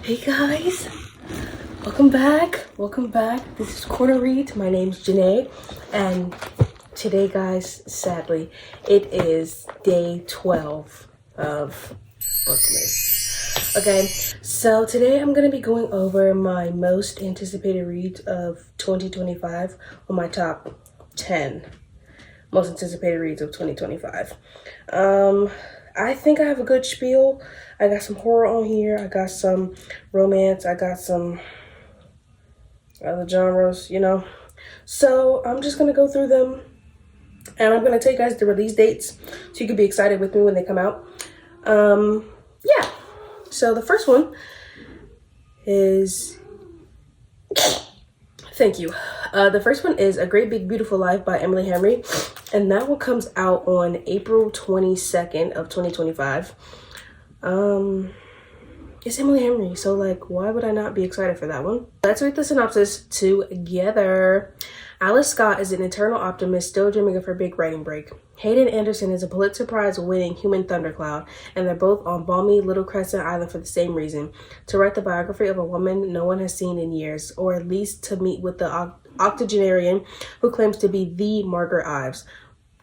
Hey guys, welcome back. This is Corner Reads. My name's Janae, and today, guys, sadly, it is day 12 of Bookmas. Okay, so today I'm going to be going over my most anticipated reads of 2025 on my top 10 most anticipated reads of 2025. I think I have a good spiel. I got some horror on here. I got some romance. I got some other genres, So I'm just going to go through them. And I'm going to tell you guys the release dates so you can be excited with me when they come out. Yeah. So the first one is... Thank you. The first one is A Great Big Beautiful Life by Emily Henry. And that one comes out on April 22nd of 2025. It's Emily Henry, so why would I not be excited for that one? Let's read the synopsis together. Alice Scott is an eternal optimist still dreaming of her big writing break. Hayden Anderson is a Pulitzer Prize winning human thundercloud, and they're both on balmy Little Crescent Island for the same reason, to write the biography of a woman no one has seen in years, or at least to meet with the octogenarian who claims to be the Margaret Ives.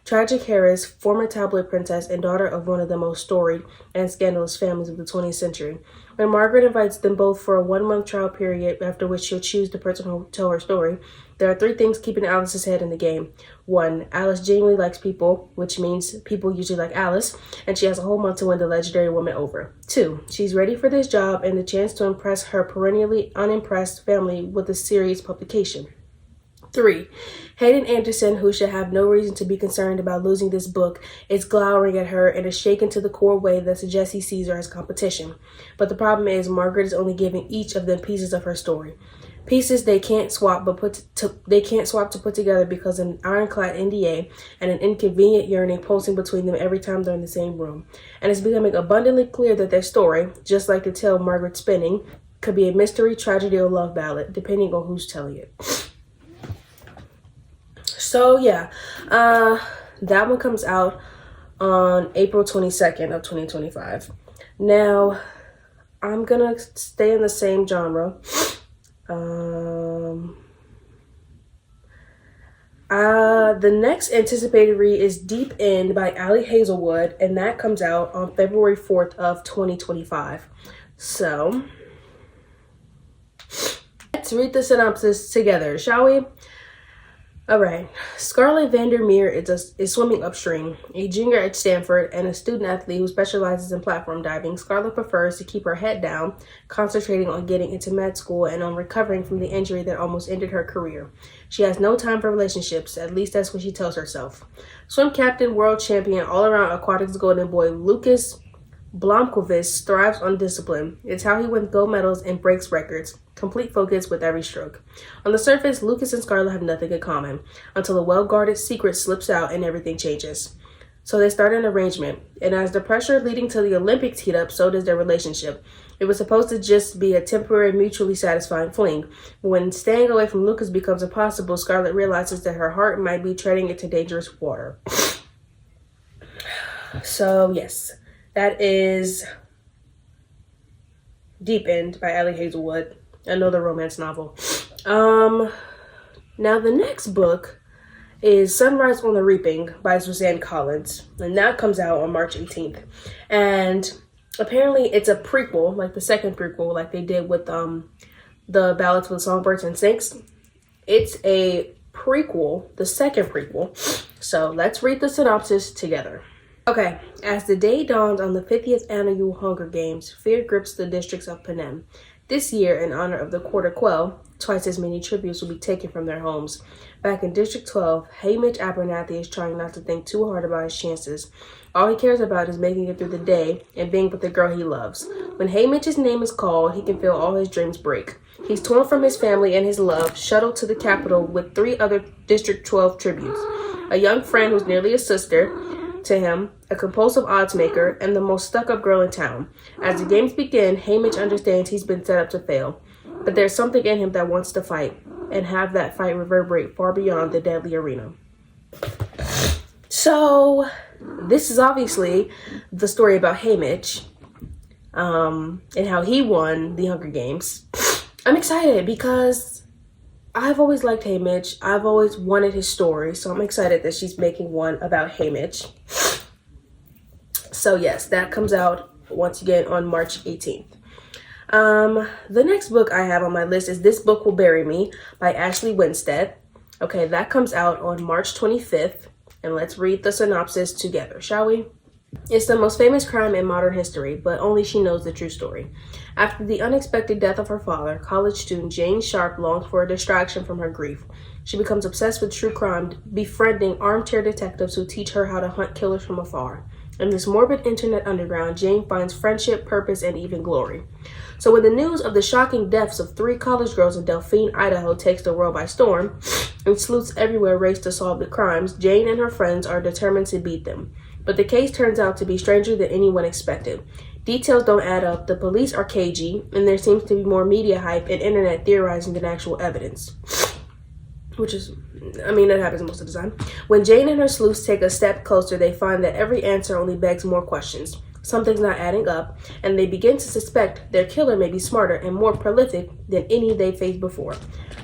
Tragic Harris, former tabloid princess and daughter of one of the most storied and scandalous families of the 20th century. When Margaret invites them both for a 1-month trial period, after which she'll choose the person who will tell her story, there are 3 things keeping Alice's head in the game. 1, Alice genuinely likes people, which means people usually like Alice, and she has a whole month to win the legendary woman over. 2, she's ready for this job and the chance to impress her perennially unimpressed family with a serious publication. 3, Hayden Anderson, who should have no reason to be concerned about losing this book, is glowering at her in a shaken to the core way that suggests he sees her as competition. But the problem is Margaret is only giving each of them pieces of her story. Pieces they can't swap to put together because of an ironclad NDA and an inconvenient yearning pulsing between them every time they're in the same room. And it's becoming abundantly clear that their story, just like the tale Margaret's spinning, could be a mystery, tragedy, or love ballad, depending on who's telling it. So yeah, that one comes out on April 22nd of 2025. Now, I'm gonna stay in the same genre. The next anticipated read is Deep End by Ali Hazelwood, and that comes out on February 4th of 2025. So, let's read the synopsis together, shall we? All right. Scarlett Vandermeer is swimming upstream. A junior at Stanford and a student athlete who specializes in platform diving, Scarlett prefers to keep her head down, concentrating on getting into med school and on recovering from the injury that almost ended her career. She has no time for relationships, at least that's what she tells herself. Swim captain, world champion, all-around aquatics golden boy Lucas Blomqvist thrives on discipline. It's how he wins gold medals and breaks records. Complete focus with every stroke. On the surface, Lucas and Scarlett have nothing in common, until a well-guarded secret slips out and everything changes. So they start an arrangement, and as the pressure leading to the Olympics heat up, so does their relationship. It was supposed to just be a temporary, mutually satisfying fling. But when staying away from Lucas becomes impossible, Scarlett realizes that her heart might be treading into dangerous water. So yes, that is Deep End by Ali Hazelwood. Another romance novel. Now the next book is Sunrise on the Reaping by Suzanne Collins, and that comes out on March 18th. And apparently it's a prequel, like the second prequel, like they did with the Ballads for the Songbirds and Snakes. It's a prequel, the second prequel. So let's read the synopsis together. Okay, as the day dawns on the 50th annual Hunger Games, fear grips the districts of Panem. This year, in honor of the Quarter Quell, twice as many tributes will be taken from their homes. Back in District 12, Hamish Abernathy is trying not to think too hard about his chances. All he cares about is making it through the day and being with the girl he loves. When Hamish's name is called, he can feel all his dreams break. He's torn from his family and his love, shuttled to the capital with 3 other District 12 tributes. A young friend who's nearly a sister to him, a compulsive odds maker, and the most stuck-up girl in town. As the games begin, Hamish understands he's been set up to fail, but there's something in him that wants to fight, and have that fight reverberate far beyond the deadly arena. So, this is obviously the story about Hamish. and how he won the Hunger Games. I'm excited because I've always liked Haymitch. I've always wanted his story, so I'm excited that she's making one about Haymitch. So yes, that comes out once again on March 18th. The next book I have on my list is This Book Will Bury Me by Ashley Winstead. Okay, that comes out on March 25th, and let's read the synopsis together, shall we? It's the most famous crime in modern history, but only she knows the true story. After the unexpected death of her father, college student Jane Sharp longs for a distraction from her grief. She becomes obsessed with true crime, befriending armchair detectives who teach her how to hunt killers from afar. In this morbid internet underground, Jane finds friendship, purpose, and even glory. So when the news of the shocking deaths of 3 college girls in Delphine, Idaho takes the world by storm, and sleuths everywhere race to solve the crimes, Jane and her friends are determined to beat them. But the case turns out to be stranger than anyone expected. Details don't add up, the police are cagey, and there seems to be more media hype and internet theorizing than actual evidence. Which is, that happens most of the time. When Jane and her sleuths take a step closer, they find that every answer only begs more questions. Something's not adding up, and they begin to suspect their killer may be smarter and more prolific than any they faced before.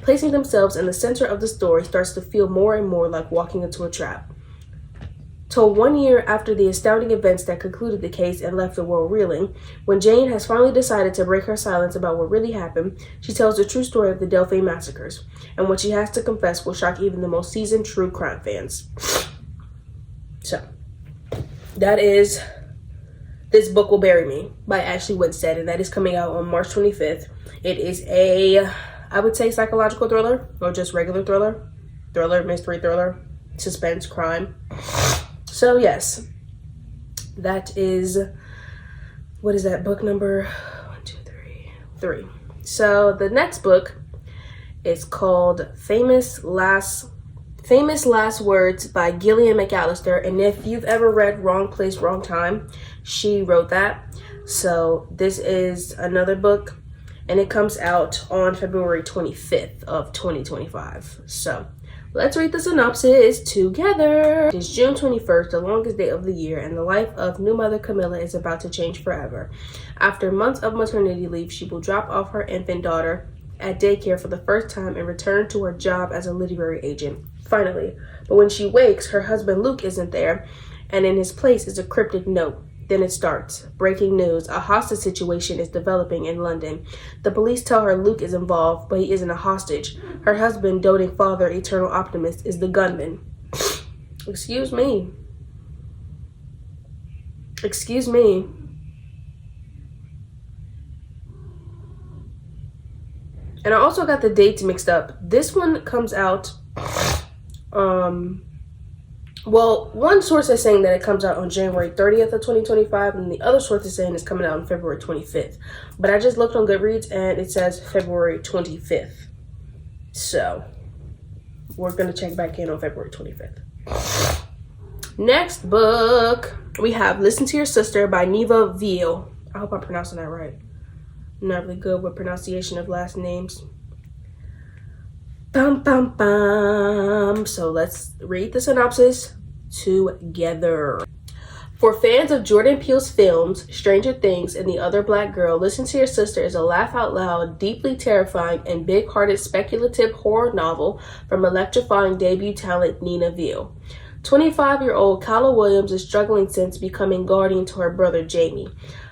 Placing themselves in the center of the story starts to feel more and more like walking into a trap. Told 1 year after the astounding events that concluded the case and left the world reeling, when Jane has finally decided to break her silence about what really happened, she tells the true story of the Delphine massacres, and what she has to confess will shock even the most seasoned true crime fans. So, that is This Book Will Bury Me by Ashley Winstead, and that is coming out on March 25th. It is I would say psychological thriller, or just regular thriller, mystery thriller, suspense, crime. So yes, that is, what is that, book number 3. So the next book is called Famous Last Words by Gillian McAllister. And if you've ever read Wrong Place, Wrong Time, she wrote that. So this is another book, and it comes out on February 25th of 2025. So let's read the synopsis together. It is June 21st, the longest day of the year, and the life of new mother Camilla is about to change forever. After months of maternity leave, she will drop off her infant daughter at daycare for the first time and return to her job as a literary agent. Finally, but when she wakes, her husband Luke isn't there, and in his place is a cryptic note. Then it starts. Breaking news. A hostage situation is developing in London. The police tell her Luke is involved, but he isn't a hostage. Her husband, doting father, eternal optimist, is the gunman. Excuse me. And I also got the dates mixed up. This one comes out, well, one source is saying that it comes out on January 30th of 2025, and the other source is saying it's coming out on February 25th. But I just looked on Goodreads, and it says February 25th. So, we're going to check back in on February 25th. Next book, we have Listen to Your Sister by Neva Veal. I hope I'm pronouncing that right. I'm not really good with pronunciation of last names. Bum, bum, bum. So let's read the synopsis together. For fans of Jordan Peele's films, Stranger Things and The Other Black Girl, Listen to Your Sister is a laugh-out-loud, deeply terrifying, and big-hearted speculative horror novel from electrifying debut talent Nina Veal. 25-year-old Kala Williams is struggling since becoming guardian to her brother Jamie.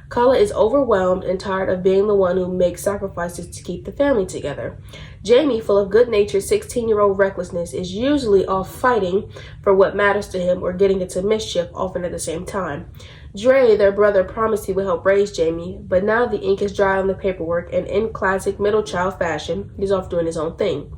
Kala is overwhelmed and tired of being the one who makes sacrifices to keep the family together. Jamie, full of good-natured 16-year-old recklessness, is usually off fighting for what matters to him or getting into mischief, often at the same time. Dre, their brother, promised he would help raise Jamie, but now the ink is dry on the paperwork, and in classic middle child fashion, he's off doing his own thing.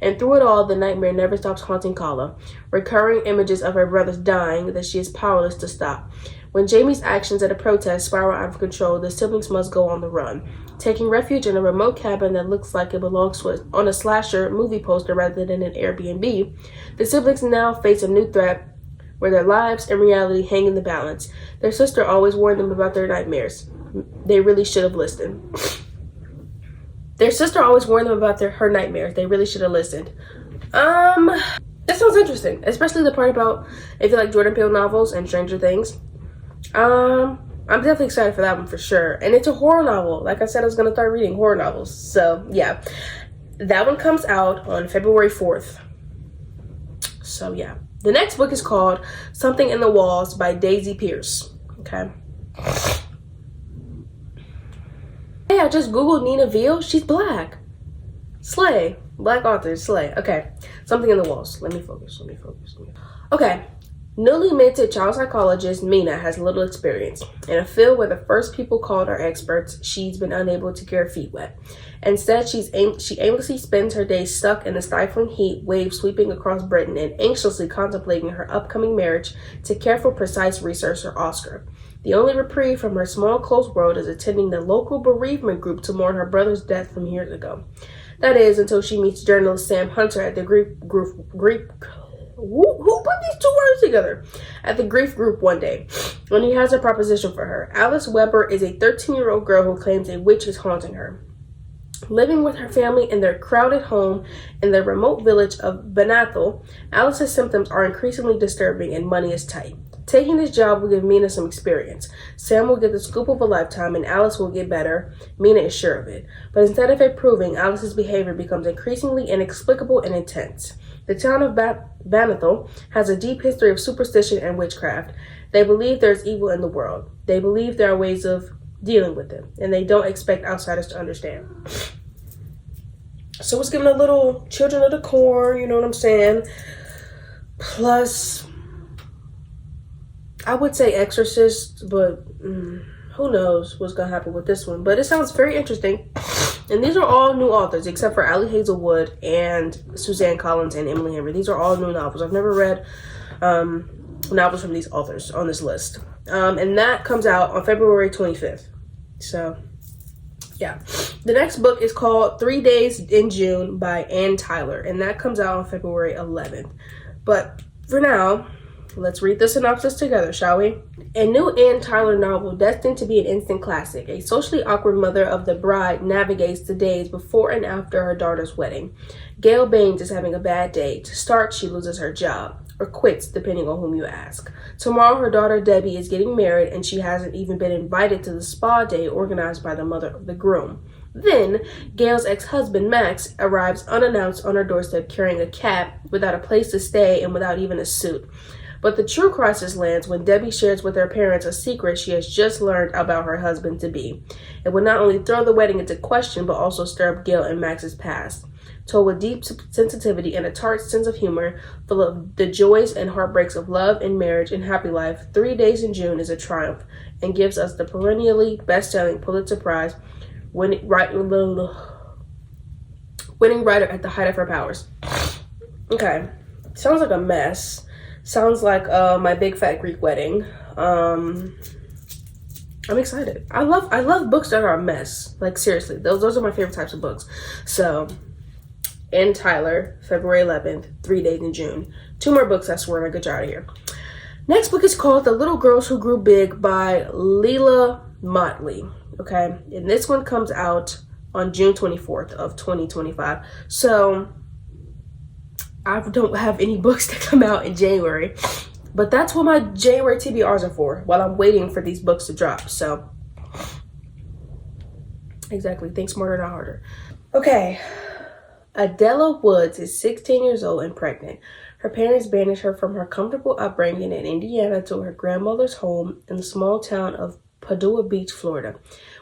And through it all, the nightmare never stops haunting Kala, recurring images of her brothers dying that she is powerless to stop. When Jamie's actions at a protest spiral out of control, the siblings must go on the run. Taking refuge in a remote cabin that looks like it belongs on a slasher movie poster rather than an Airbnb, the siblings now face a new threat where their lives and reality hang in the balance. Their sister always warned them about their nightmares. They really should have listened. Her nightmares. They really should have listened. That sounds interesting, especially the part about if you like Jordan Peele novels and Stranger Things. I'm definitely excited for that one for sure. And it's a horror novel. Like I said, I was going to start reading horror novels. So, yeah. That one comes out on February 4th. So, yeah. The next book is called Something in the Walls by Daisy Pierce. Okay. Hey, I just Googled Nina Veal. She's black. Slay. Black author. Slay. Okay. Something in the Walls. Let me focus. Okay. Newly minted child psychologist Mina has little experience. In a field where the first people called her experts, she's been unable to get her feet wet. Instead, she aimlessly spends her days stuck in the stifling heat wave sweeping across Britain and anxiously contemplating her upcoming marriage to careful, precise researcher Oscar. The only reprieve from her small, close world is attending the local bereavement group to mourn her brother's death from years ago. That is, until she meets journalist Sam Hunter at the who put these two words together? At the grief group one day, when he has a proposition for her. Alice Weber is a 13-year-old girl who claims a witch is haunting her. Living with her family in their crowded home in the remote village of Benathel, Alice's symptoms are increasingly disturbing and money is tight. Taking this job will give Mina some experience. Sam will get the scoop of a lifetime and Alice will get better. Mina is sure of it. But instead of improving, Alice's behavior becomes increasingly inexplicable and intense. The town of Benathel has a deep history of superstition and witchcraft. They believe there's evil in the world. They believe there are ways of dealing with it, and they don't expect outsiders to understand. So it's giving a little Children of the Corn, you know what I'm saying? Plus, I would say Exorcist, but who knows what's going to happen with this one. But it sounds very interesting. And these are all new authors, except for Allie Hazelwood and Suzanne Collins and Emily Henry. These are all new novels. I've never read novels from these authors on this list. And that comes out on February 25th. So, yeah. The next book is called 3 Days in June by Ann Tyler. And that comes out on February 11th. But for now, let's read the synopsis together, shall we? A new Ann Tyler novel destined to be an instant classic. A socially awkward mother of the bride navigates the days before and after her daughter's wedding. Gail Baines is having a bad day. To start, she loses her job, or quits, depending on whom you ask. Tomorrow, her daughter Debbie is getting married, and she hasn't even been invited to the spa day organized by the mother of the groom. Then, Gail's ex-husband, Max, arrives unannounced on her doorstep carrying a cat, without a place to stay, and without even a suit. But the true crisis lands when Debbie shares with her parents a secret she has just learned about her husband-to-be. It would not only throw the wedding into question, but also stir up Gail and Max's past. Told with deep sensitivity and a tart sense of humor, full of the joys and heartbreaks of love and marriage and happy life, 3 Days in June is a triumph and gives us the perennially best-selling Pulitzer Prize winning writer at the height of her powers. Okay, sounds like a mess. Sounds like my big fat Greek wedding. I'm excited. I love books that are a mess. Like seriously, those are my favorite types of books. So, Ann Tyler, February 11th, 3 Days in June. 2 more books, I swear, and I get you out of here. Next book is called The Little Girls Who Grew Big by Leila Motley. Okay, and this one comes out on June 24th of 2025. So, I don't have any books that come out in January, but that's what my January TBRs are for, while I'm waiting for these books to drop. So, exactly. Think smarter, not harder. Okay. Adela Woods is 16 years old and pregnant. Her parents banished her from her comfortable upbringing in Indiana to her grandmother's home in the small town of Padua Beach, Florida.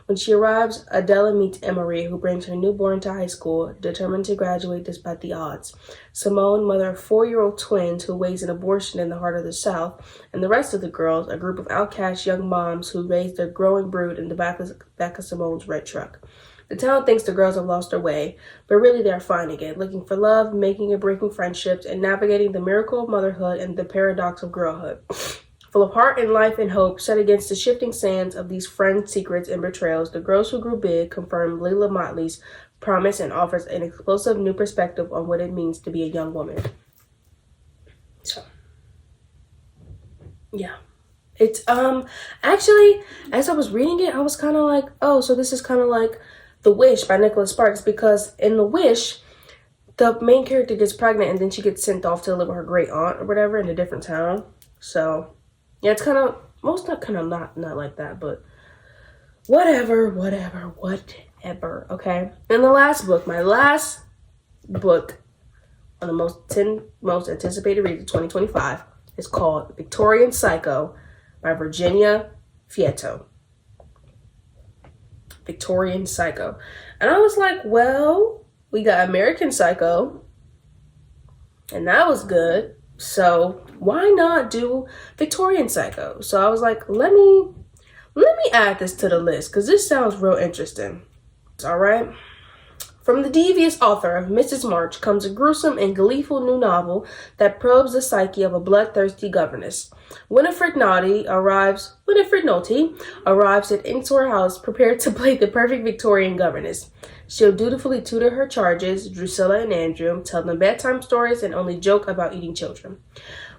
When she arrives, Adela meets Emery, who brings her newborn to high school, determined to graduate despite the odds. Simone, mother of 4-year-old twins who weighs an abortion in the heart of the South, and the rest of the girls, a group of outcast young moms who raise their growing brood in the back of Simone's red truck. The town thinks the girls have lost their way, but really they are finding it, looking for love, making and breaking friendships, and navigating the miracle of motherhood and the paradox of girlhood. Full of heart and life and hope, set against the shifting sands of these friend secrets and betrayals, The Girls Who Grew Big confirmed Leila Motley's promise and offers an explosive new perspective on what it means to be a young woman. So, yeah. It's, actually, as I was reading it, I was kind of like, oh, so this is kind of like The Wish by Nicholas Sparks, because in The Wish, the main character gets pregnant and then she gets sent off to live with her great aunt or whatever in a different town. So, yeah, it's kind of Most not kind of not like that, but whatever, okay? And the last book, my last book on the 10 most anticipated reads of 2025 is called Victorian Psycho by Virginia Fieto. Victorian Psycho. And I was like, well, we got American Psycho, and that was good. So why not do Victorian Psycho? So I was like, let me add this to the list because this sounds real interesting. All right. From the devious author of Mrs. March comes a gruesome and gleeful new novel that probes the psyche of a bloodthirsty governess. Winifred Naughty arrives at Intor House prepared to play the perfect Victorian governess. She'll dutifully tutor her charges, Drusilla and Andrew, tell them bedtime stories, and only joke about eating children.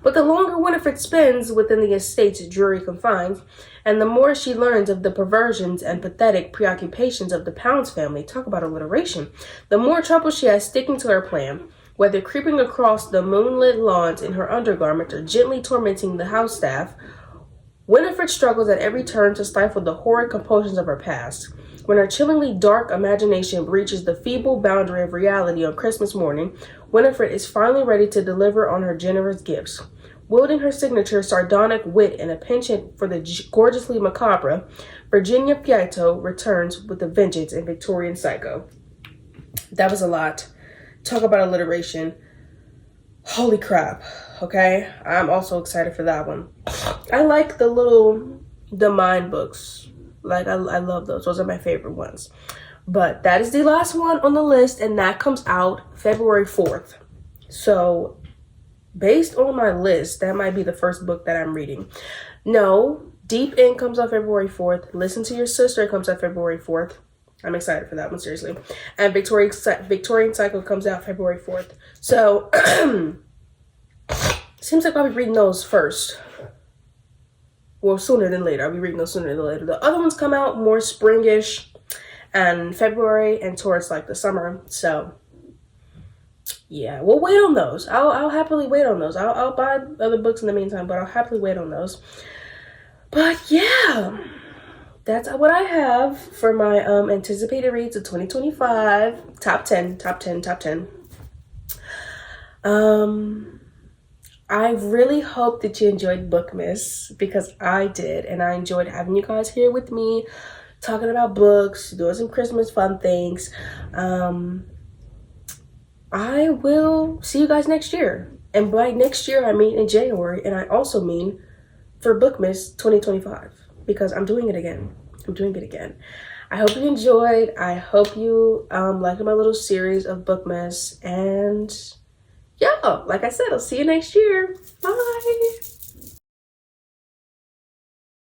But the longer Winifred spends within the estate's dreary confines, and the more she learns of the perversions and pathetic preoccupations of the Pounds family, talk about alliteration, the more trouble she has sticking to her plan, whether creeping across the moonlit lawns in her undergarment or gently tormenting the house staff. Winifred struggles at every turn to stifle the horrid compulsions of her past. When her chillingly dark imagination breaches the feeble boundary of reality on Christmas morning, Winifred is finally ready to deliver on her generous gifts. Wielding her signature sardonic wit and a penchant for the gorgeously macabre, Virginia Fieto returns with a vengeance in Victorian Psycho. That was a lot. Talk about alliteration. Holy crap. Okay? I'm also excited for that one. I like the mind books. Like, I love those. Those are my favorite ones. But that is the last one on the list, and that comes out February 4th. So, based on my list, that might be the first book that I'm reading. No, Deep End comes out February 4th. Listen to Your Sister comes out February 4th. I'm excited for that one, seriously. And Victorian Psycho comes out February 4th. So, seems like I'll be reading those first. Well, sooner than later. I'll be reading those sooner than later. The other ones come out more springish and February and towards like the summer. So, yeah, we'll wait on those. I'll happily wait on those. I'll buy other books in the meantime, but I'll happily wait on those. But yeah, that's what I have for my anticipated reads of 2025. Top 10. I really hope that you enjoyed Bookmas because I did, and I enjoyed having you guys here with me, talking about books, doing some Christmas fun things. I will see you guys next year. And by next year, I mean in January, and I also mean for Bookmas 2025 because I'm doing it again. I hope you enjoyed. I hope you liked my little series of Bookmas. And yeah, like I said, I'll see you next year. Bye.